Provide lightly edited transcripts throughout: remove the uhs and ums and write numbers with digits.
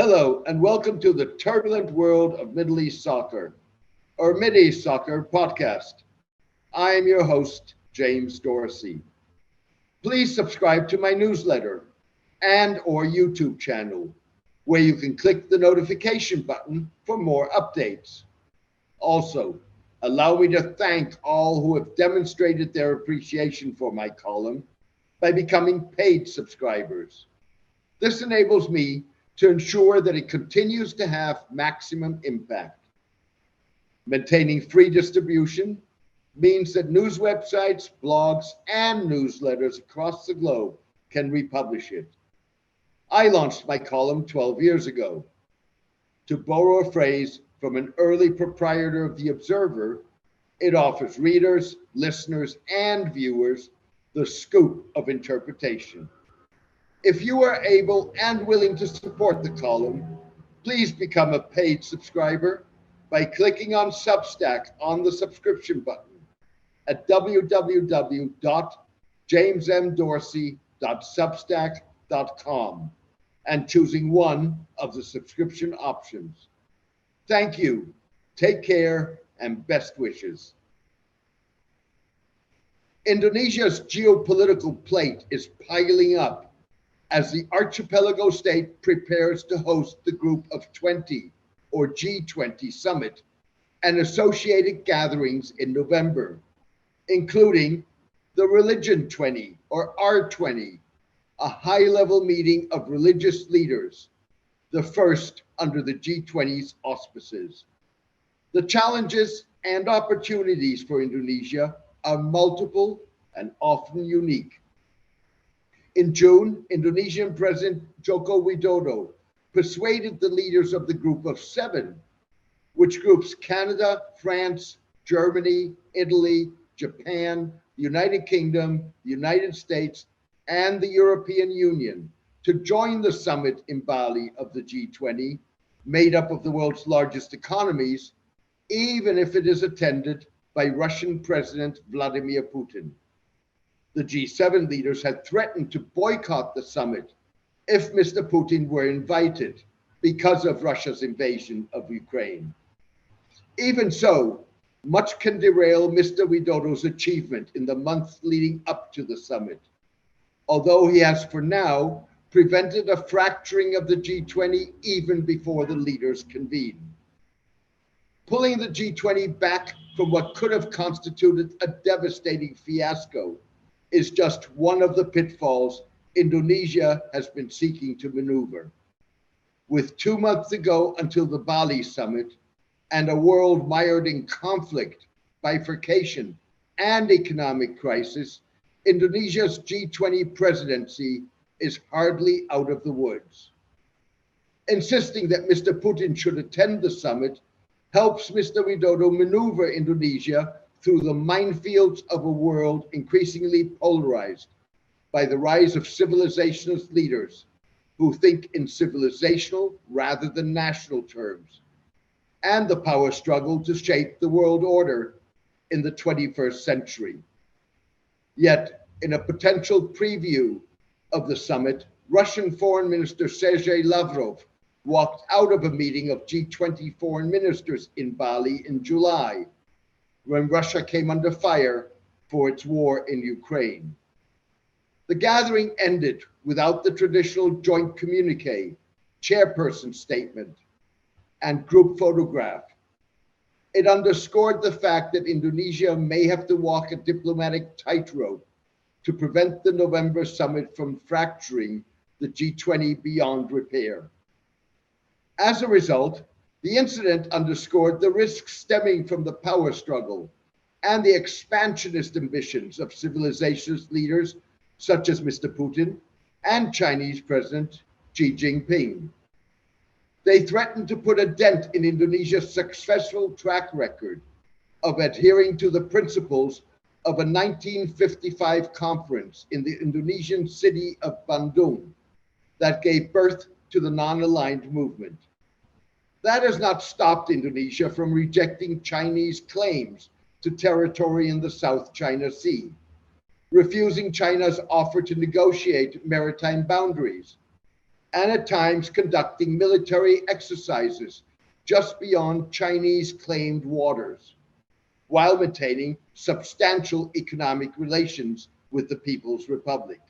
Hello, and welcome to the turbulent world of Middle East soccer, or Mideast Soccer podcast. I am your host, James Dorsey. Please subscribe to my newsletter and or YouTube channel, where you can click the notification button for more updates. Also, allow me to thank all who have demonstrated their appreciation for my column by becoming paid subscribers. This enables me to ensure that it continues to have maximum impact. Maintaining free distribution means that news websites, blogs, and newsletters across the globe can republish it. I launched my column 12 years ago. To borrow a phrase from an early proprietor of The Observer, it offers readers, listeners, and viewers the scoop of interpretation. If you are able and willing to support the column, please become a paid subscriber by clicking on Substack on the subscription button at www.jamesmdorsey.substack.com and choosing one of the subscription options. Thank you, take care, and best wishes. Indonesia's geopolitical plate is piling up as the archipelago state prepares to host the Group of 20, or G20 summit, and associated gatherings in November, including the Religion 20, or R20, a high-level meeting of religious leaders, the first under the G20's auspices. The challenges and opportunities for Indonesia are multiple and often unique. In June, Indonesian President Joko Widodo persuaded the leaders of the Group of 7, which groups Canada, France, Germany, Italy, Japan, the United Kingdom, the United States, and the European Union, to join the summit in Bali of the G20, made up of the world's largest economies, even if it is attended by Russian President Vladimir Putin. The G7 leaders had threatened to boycott the summit if Mr. Putin were invited because of Russia's invasion of Ukraine. Even so, much can derail Mr. Widodo's achievement in the months leading up to the summit, although he has for now prevented a fracturing of the G20 even before the leaders convene. Pulling the G20 back from what could have constituted a devastating fiasco is just one of the pitfalls Indonesia has been seeking to maneuver. With 2 months to go until the Bali summit and a world mired in conflict, bifurcation, and economic crisis, Indonesia's G20 presidency is hardly out of the woods. Insisting that Mr. Putin should attend the summit helps Mr. Widodo maneuver Indonesia through the minefields of a world increasingly polarized by the rise of civilizationist leaders who think in civilizational rather than national terms, and the power struggle to shape the world order in the 21st century. Yet, in a potential preview of the summit, Russian Foreign Minister Sergei Lavrov walked out of a meeting of G20 foreign ministers in Bali in July, when Russia came under fire for its war in Ukraine. The gathering ended without the traditional joint communique, chairperson statement, and group photograph. It underscored the fact that Indonesia may have to walk a diplomatic tightrope to prevent the November summit from fracturing the G20 beyond repair. As a result, the incident underscored the risks stemming from the power struggle and the expansionist ambitions of civilizationist leaders such as Mr. Putin and Chinese President Xi Jinping. They threatened to put a dent in Indonesia's successful track record of adhering to the principles of a 1955 conference in the Indonesian city of Bandung that gave birth to the non-aligned movement. That has not stopped Indonesia from rejecting Chinese claims to territory in the South China Sea, refusing China's offer to negotiate maritime boundaries, and at times conducting military exercises just beyond Chinese claimed waters, while maintaining substantial economic relations with the People's Republic.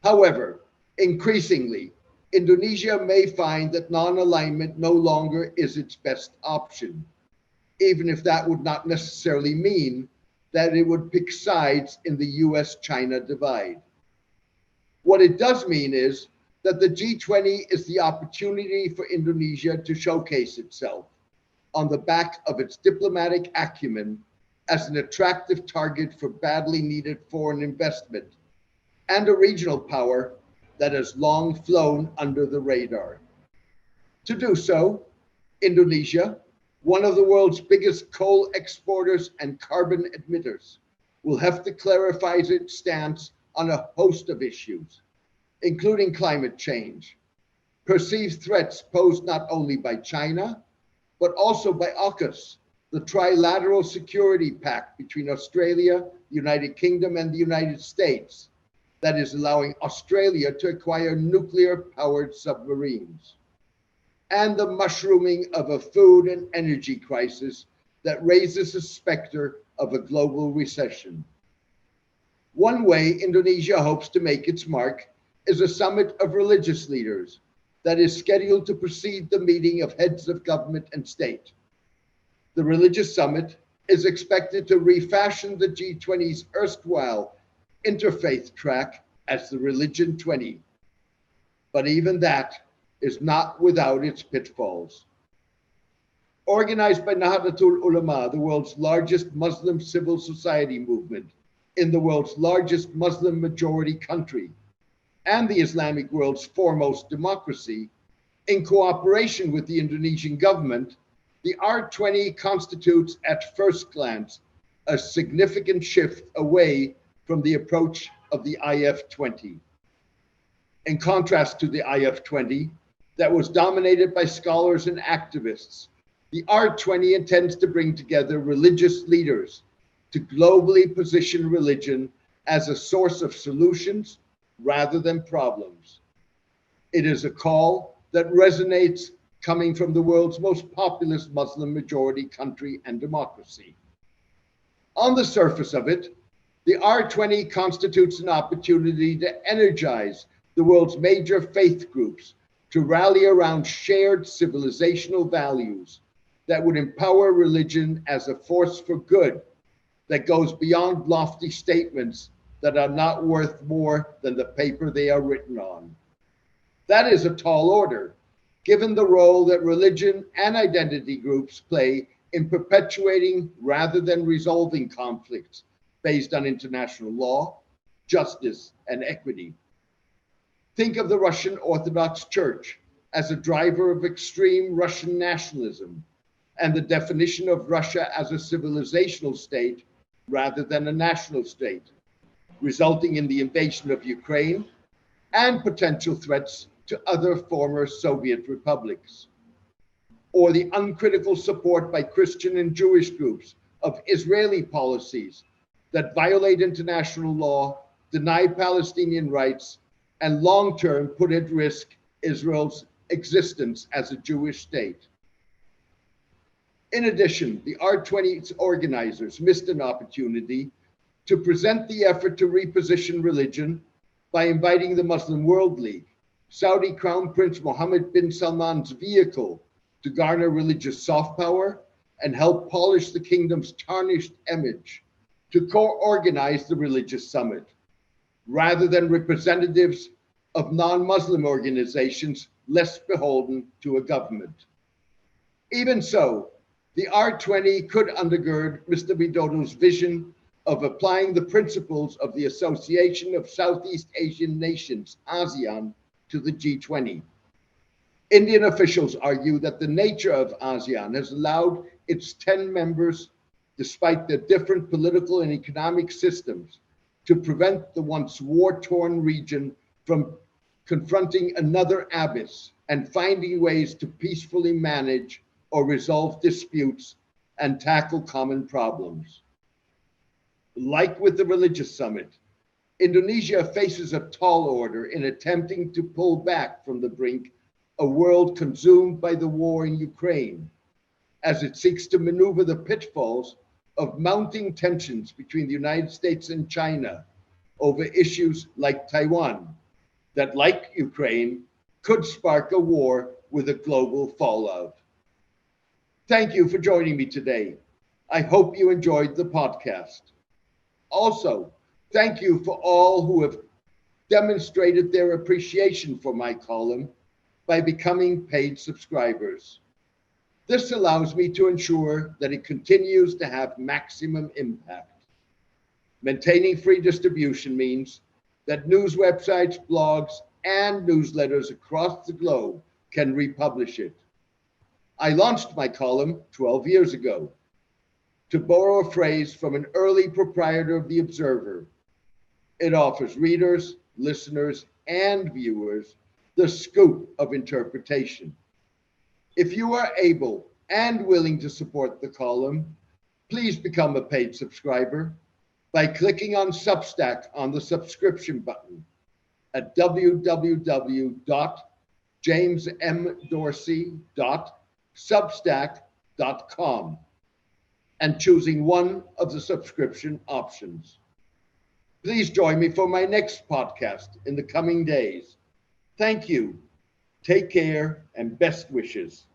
However, increasingly, Indonesia may find that non-alignment no longer is its best option, even if that would not necessarily mean that it would pick sides in the US-China divide. What it does mean is that the G20 is the opportunity for Indonesia to showcase itself on the back of its diplomatic acumen as an attractive target for badly needed foreign investment and a regional power that has long flown under the radar. To do so, Indonesia, one of the world's biggest coal exporters and carbon emitters, will have to clarify its stance on a host of issues, including climate change, perceived threats posed not only by China, but also by AUKUS, the trilateral security pact between Australia, the United Kingdom, and the United States, that is allowing Australia to acquire nuclear-powered submarines, and the mushrooming of a food and energy crisis that raises the specter of a global recession. One way Indonesia hopes to make its mark is a summit of religious leaders that is scheduled to precede the meeting of heads of government and state. The religious summit is expected to refashion the G20's erstwhile interfaith track as the Religion 20. But even that is not without its pitfalls. Organized by Nahdlatul Ulama, the world's largest Muslim civil society movement in the world's largest Muslim majority country, and the Islamic world's foremost democracy, in cooperation with the Indonesian government, the R20 constitutes at first glance a significant shift away from the approach of the IF20. In contrast to the IF20, that was dominated by scholars and activists, the R20 intends to bring together religious leaders to globally position religion as a source of solutions rather than problems. It is a call that resonates coming from the world's most populous Muslim majority country and democracy. On the surface of it, the R20 constitutes an opportunity to energize the world's major faith groups to rally around shared civilizational values that would empower religion as a force for good that goes beyond lofty statements that are not worth more than the paper they are written on. That is a tall order, given the role that religion and identity groups play in perpetuating rather than resolving conflicts based on international law, justice, and equity. Think of the Russian Orthodox Church as a driver of extreme Russian nationalism and the definition of Russia as a civilizational state rather than a national state, resulting in the invasion of Ukraine and potential threats to other former Soviet republics. Or the uncritical support by Christian and Jewish groups of Israeli policies that violate international law, deny Palestinian rights, and long-term put at risk Israel's existence as a Jewish state. In addition, the R20's organizers missed an opportunity to present the effort to reposition religion by inviting the Muslim World League, Saudi Crown Prince Mohammed bin Salman's vehicle to garner religious soft power and help polish the kingdom's tarnished image, to co-organize the religious summit, rather than representatives of non-Muslim organizations less beholden to a government. Even so, the R20 could undergird Mr. Widodo's vision of applying the principles of the Association of Southeast Asian Nations, ASEAN, to the G20. Indian officials argue that the nature of ASEAN has allowed its 10 members, despite their different political and economic systems, to prevent the once war-torn region from confronting another abyss and finding ways to peacefully manage or resolve disputes and tackle common problems. Like with the religious summit, Indonesia faces a tall order in attempting to pull back from the brink a world consumed by the war in Ukraine, as it seeks to maneuver the pitfalls of mounting tensions between the United States and China over issues like Taiwan, that, like Ukraine, could spark a war with a global fallout. Thank you for joining me today. I hope you enjoyed the podcast. Also, thank you for all who have demonstrated their appreciation for my column by becoming paid subscribers. This allows me to ensure that it continues to have maximum impact. Maintaining free distribution means that news websites, blogs, and newsletters across the globe can republish it. I launched my column 12 years ago. To borrow a phrase from an early proprietor of The Observer, it offers readers, listeners, and viewers the scoop of interpretation. If you are able and willing to support the column, please become a paid subscriber by clicking on Substack on the subscription button at www.jamesmdorsey.substack.com and choosing one of the subscription options. Please join me for my next podcast in the coming days. Thank you. Take care and best wishes.